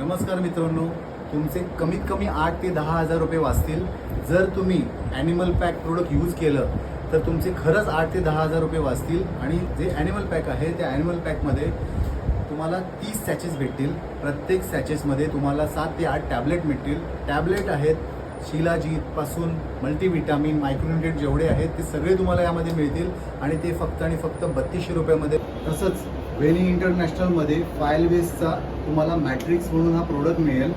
नमस्कार मित्रांनो, तुमचे कमीत कमी 8 ते 10 हजार रुपये वाचतील जर तुम्ही ॲनिमल पॅक प्रोडक्ट यूज केलं तर तुमचे खरंच 8 ते 10 हजार रुपये वाचतील. आणि जे ॲनिमल पॅक आहे त्या ॲनिमल पॅकमध्ये तुम्हाला 30 सॅचेस भेटतील. प्रत्येक सॅचेसमध्ये तुम्हाला 7 ते 8 टॅबलेट मिळतील. टॅबलेट आहेत शिलाजीतपासून मल्टीविटामिन मायक्रोन्युट्रिएंट जेवढे आहेत ते सगळे तुम्हाला यामध्ये मिळतील आणि ते फक्त आणि फक्त 3200 रुपयामध्ये. तसंच वेनी इंटरनॅशनलमध्ये फायलवेसचा तुम्हाला मॅट्रिक्स म्हणून हा प्रोडक्ट मिळेल,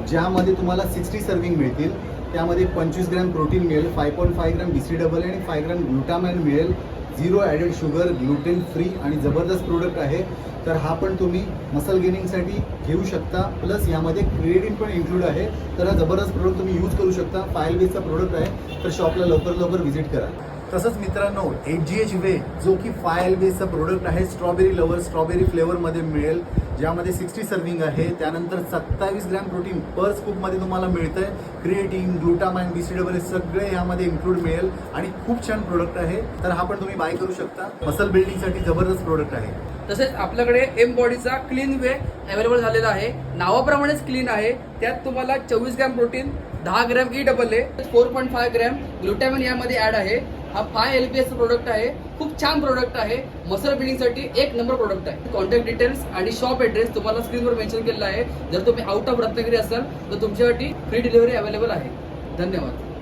ज्यामध्ये तुम्हाला 60 सर्विंग मिळतील. त्यामध्ये 25 ग्रॅम प्रोटीन मिळेल, 5.5 ग्रॅम BCAA आणि 5 ग्रॅम ग्लुटामॅन मिळेल. 0 ॲडेड शुगर, ग्लुटेन फ्री आणि जबरदस्त प्रोडक्ट आहे. तर हा पण तुम्ही मसल गेनिंगसाठी घेऊ शकता. प्लस यामध्ये क्रिएटिन पण इन्क्लूड आहे. तर हा जबरदस्त प्रोडक्ट तुम्ही यूज करू शकता. फायलवेसचा प्रोडक्ट आहे, तर शॉपला लवकर व्हिजिट करा. तसंच मित्रांनो, HGH वे जो की फायलवेसचा प्रोडक्ट आहे, स्ट्रॉबेरी लवर स्ट्रॉबेरी फ्लेवरमध्ये मिळेल, ज्यामध्ये 60 सर्विंग आहे. त्यानंतर 27 ग्रॅम प्रोटीन पर स्कूपमध्ये तुम्हाला मिळतंय. क्रिएटिन, ग्लुटामाइन, BCAA सगळे यामध्ये इन्क्लूड मिळेल आणि खूप छान प्रोडक्ट आहे. तर हा पण तुम्ही बाय करू शकता. मसल बिल्डिंगसाठी जबरदस्त प्रोडक्ट आहे. तसेच आपल्याकडे एम बॉडीचा क्लीन वे अवेलेबल झालेला आहे. नावाप्रमाणेच क्लीन आहे. त्यात तुम्हाला 24 gram protein, 10 gram EAA, 4.5 gram glutamine यामध्ये ऍड आहे. हा 5 LPS प्रोडक्ट आहे. खूप छान प्रोडक्ट आहे. मसल बिल्डिंगसाठी एक नंबर प्रोडक्ट आहे. कॉन्टॅक्ट डिटेल्स आणि शॉप ऍड्रेस तुम्हाला स्क्रीनवर मेन्शन केलेला आहे. जर तुम्ही आउट ऑफ रत्नागिरी असाल तर तुमच्यासाठी फ्री डिलिव्हरी अवेलेबल आहे. धन्यवाद.